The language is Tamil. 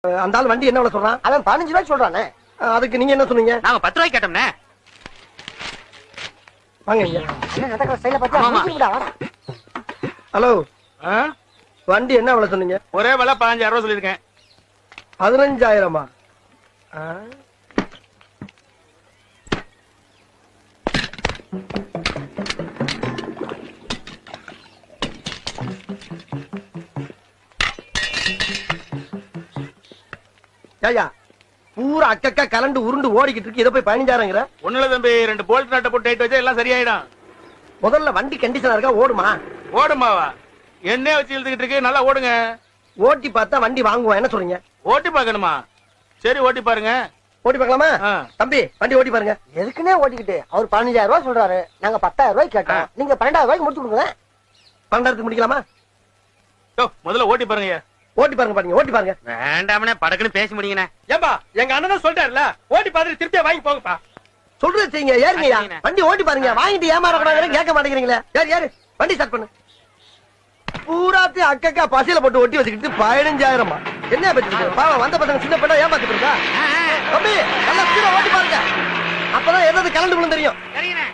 அந்த ஆள் வண்டி என்ன சொல்றான்? அவன் 15 ரூபாய் சொல்றானே. அதுக்கு நீங்க என்ன சொன்னீங்க? நாங்க 10 ரூபாய்க்கு கேட்டோம்னே. வாங்க இங்க. என்ன நடக்கிற ஸ்டைல பாத்தியா? ஹலோ, வண்டி என்ன விலை சொன்னீங்க? ஒரே விலை 15,000 ரூபாய் சொல்லிருக்கேன். 15,000மா? ஐயா, பூரா அக்கா கலண்டு உருண்டு ஓடிக்கிட்டு இருக்கு. இதை போய் 15,000ங்கிற? ஒண்ணுல தம்பி 2 போல்ட் நட்டை போட்டு டைட் வச்சா எல்லாம் சரியாயிடும். முதல்ல வண்டி கண்டிஷனா இருக்கா? ஓடுமா? ஓடுமாவா? எண்ணெய் வச்சு இழுத்துக்கிட்டு இருக்கு, நல்லா ஓடுங்க. ஓட்டி பார்த்தா வண்டி வாங்குவோம். என்ன சொல்றீங்க? ஓட்டி பாக்கணுமா? சரி ஓட்டி பாருங்க. ஓட்டி பார்க்கலாமா? தம்பி வண்டி ஓட்டி பாருங்க. எதுக்குன்னே ஓட்டிக்கிட்டு? அவர் 15,000 ரூபாய் சொல்றாரு, நாங்க 10,000 ரூபாய் கேட்டோம். நீங்க 12,000 ரூபாய்க்கு முடிச்சு கொடுங்க. 12,000க்கு முடிக்கலாமா? முதல்ல ஓட்டி பாருங்க. ஓட்டி பாருங்க. பாருங்க, ஓட்டி பாருங்க. வேண்டாமனே படக்குன்னு பேசி முடிங்கண்ணே. ஏம்பா, எங்க அண்ணன் சொல்லிட்டாருல, ஓட்டி பார்த்துட்டு திருப்பியா வாங்கி போங்கப்பா. சொல்றது செய்யுங்க. ஏறுங்கய்யா, வண்டி ஓட்டி பாருங்க. வாங்கிட்டு ஏமாறக்கூடாதுன்னு கேட்க மாட்டேங்கிறீங்களே. ஏறு வண்டி ஸ்டார்ட் பண்ணு. பூராத்தையும் அக்கா பசியில போட்டு ஒட்டி வச்சுக்கிட்டு 15,000மா? என்ன பத்தி பாவம், வந்த பசங்க சின்ன பண்ணா ஏமாத்திட்டு இருக்கா? தம்பி நல்லா ஸ்பீடா ஓட்டி பாருங்க. அப்பதான் எதாவது கலந்து தெரியும். சரிங்கண்ணே.